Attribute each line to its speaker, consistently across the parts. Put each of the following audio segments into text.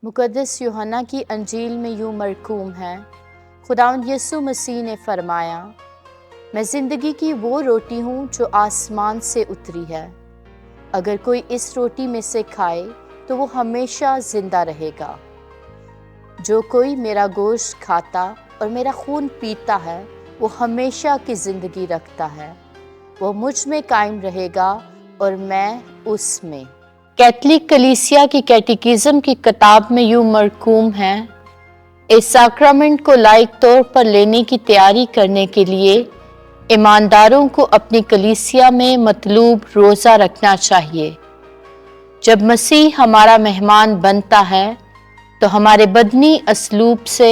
Speaker 1: मुक़द्दस यूहन्ना की अंजील में यूँ मरकूम है, खुदावंद यीशु मसीह ने फरमाया, मैं ज़िंदगी की वो रोटी हूँ जो आसमान से उतरी है। अगर कोई इस रोटी में से खाए तो वो हमेशा ज़िंदा रहेगा। जो कोई मेरा गोश्त खाता और मेरा खून पीता है वो हमेशा की ज़िंदगी रखता है। वो मुझ में कायम रहेगा और मैं उसमें। कैथलिक कलीसिया की कैटेकिज्म की किताब में यूँ मरकूम है, इस साक्रामेंट को लायक तौर पर लेने की तैयारी करने के लिए ईमानदारों को अपनी कलीसिया में मतलूब रोज़ा रखना चाहिए। जब मसीह हमारा मेहमान बनता है तो हमारे बदनी असलूब से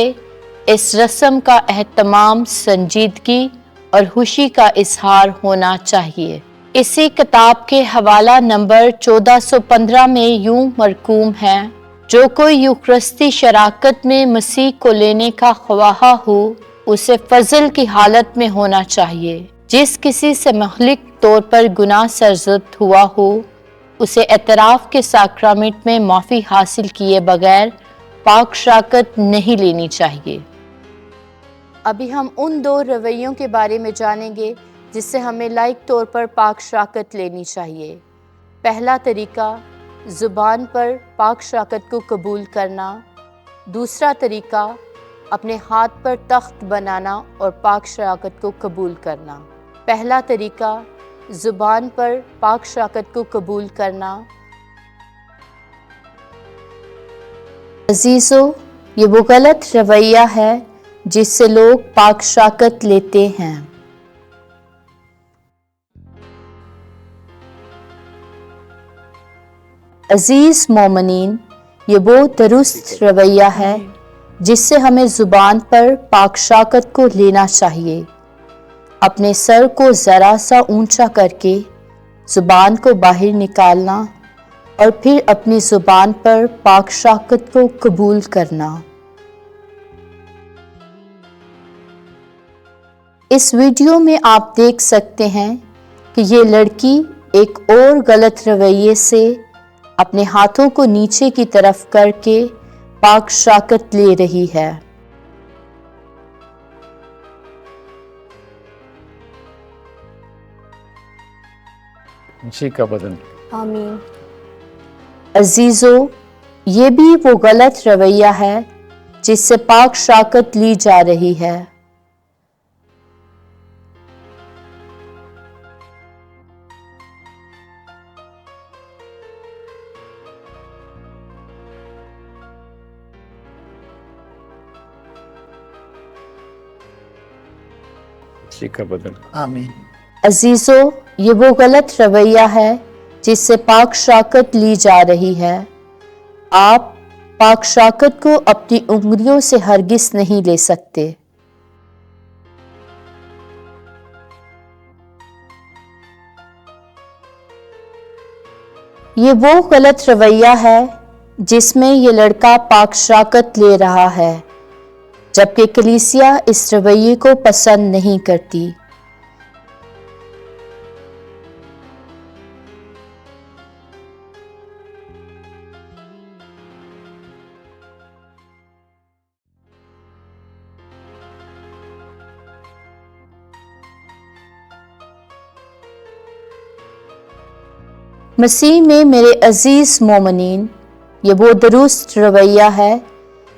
Speaker 1: इस रस्म का एहतमाम संजीदगी और खुशी का इजहार होना चाहिए। इसी किताब के हवाला नंबर 1415 में यूं मरकूम है, जो कोई यूखरिस्ती शराकत में मसीह को लेने का ख्वाह हो उसे फजल की हालत में होना चाहिए। जिस किसी से महलिक तौर पर गुनाह सरजद हुआ हो उसे एतराफ़ के साक्रामेंट में माफ़ी हासिल किए बगैर पाक शराकत नहीं लेनी चाहिए। अभी हम उन दो रवैयों के बारे में जानेंगे जिससे हमें लायक तौर पर पाक शराकत लेनी चाहिए। पहला तरीका ज़ुबान पर पाक शराकत को कबूल करना। दूसरा तरीका अपने हाथ पर तख्त बनाना और पाक शराकत को कबूल करना। पहला तरीका ज़ुबान पर पाक शराकत को कबूल करना। अजीज़ों, ये वो गलत रवैया है जिससे लोग पाक शराकत लेते हैं। अजीज़ मोमिनीन, ये वो दुरुस्त रवैया है जिससे हमें ज़ुबान पर पाक शराकत को लेना चाहिए। अपने सर को ज़रा सा ऊंचा करके ज़ुबान को बाहर निकालना और फिर अपनी ज़ुबान पर पाक शराकत को कबूल करना। इस वीडियो में आप देख सकते हैं कि ये लड़की एक और गलत रवैये से अपने हाथों को नीचे की तरफ करके पाक शराकत ले रही है।
Speaker 2: मसीह का बदन।
Speaker 1: आमीन। अजीज़ों, ये भी वो गलत रवैया है जिससे पाक शराकत ली जा रही है।
Speaker 2: मसीह का बदन।
Speaker 3: आमीन।
Speaker 1: अजीज़ों, ये वो गलत रवैया है जिससे पाक शराकत ली जा रही है। आप पाक शराकत को अपनी उंगलियों से हरगिज़ नहीं ले सकते। ये वो गलत रवैया है जिसमें ये लड़का पाक शराकत ले रहा है, जबकि कलीसिया इस रवैये को पसंद नहीं करती। मसीह में मेरे अजीज़ मोमिनीन, ये वो दुरुस्त रवैया है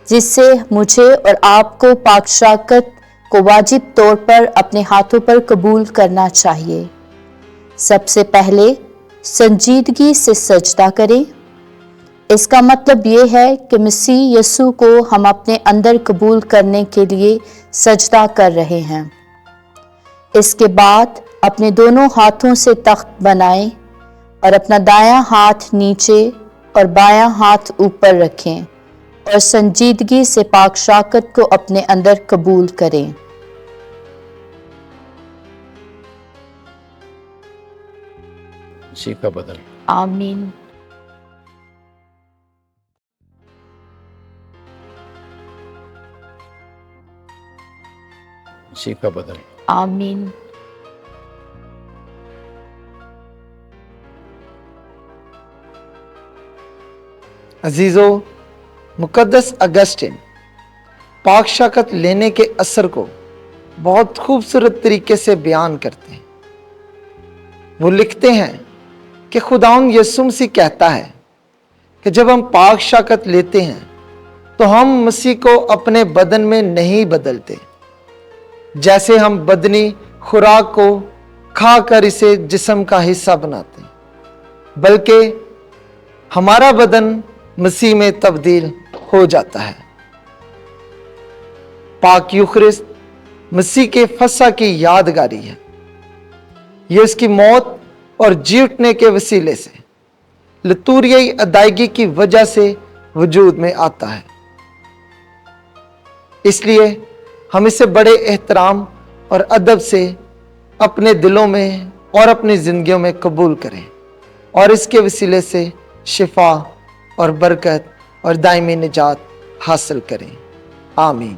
Speaker 1: जिससे मुझे और आपको पाक शराकत को वाजिब तौर पर अपने हाथों पर कबूल करना चाहिए। सबसे पहले संजीदगी से सजदा करें। इसका मतलब ये है कि मसीह यीशु को हम अपने अंदर कबूल करने के लिए सजदा कर रहे हैं। इसके बाद अपने दोनों हाथों से तख्त बनाएं और अपना दायां हाथ नीचे और बायां हाथ ऊपर रखें और संजीदगी से पाक शराकत को अपने अंदर कबूल करें।
Speaker 2: मसीह का बदन।
Speaker 1: आमीन।
Speaker 2: मसीह का बदन।
Speaker 1: आमीन।
Speaker 3: अजीज़ों, मुकद्दस अगस्टिन पाक शक़त लेने के असर को बहुत खूबसूरत तरीके से बयान करते हैं। वो लिखते हैं कि खुदावंद यीशु मसीह कहता है कि जब हम पाक शक़त लेते हैं तो हम मसीह को अपने बदन में नहीं बदलते, जैसे हम बदनी खुराक को खाकर इसे जिस्म का हिस्सा बनाते हैं, बल्कि हमारा बदन मसीह में तब्दील हो जाता है। पाक यूखरिस्त मसीह के फसा की यादगारी है। ये उसकी मौत और जी उठने के वसीले से लतूरियाई अदायगी की वजह से वजूद में आता है। इसलिए हम इसे बड़े एहतराम और अदब से अपने दिलों में और अपनी जिंदगियों में कबूल करें और इसके वसीले से शिफा और बरकत और दायमी निजात हासिल करें। आमीन।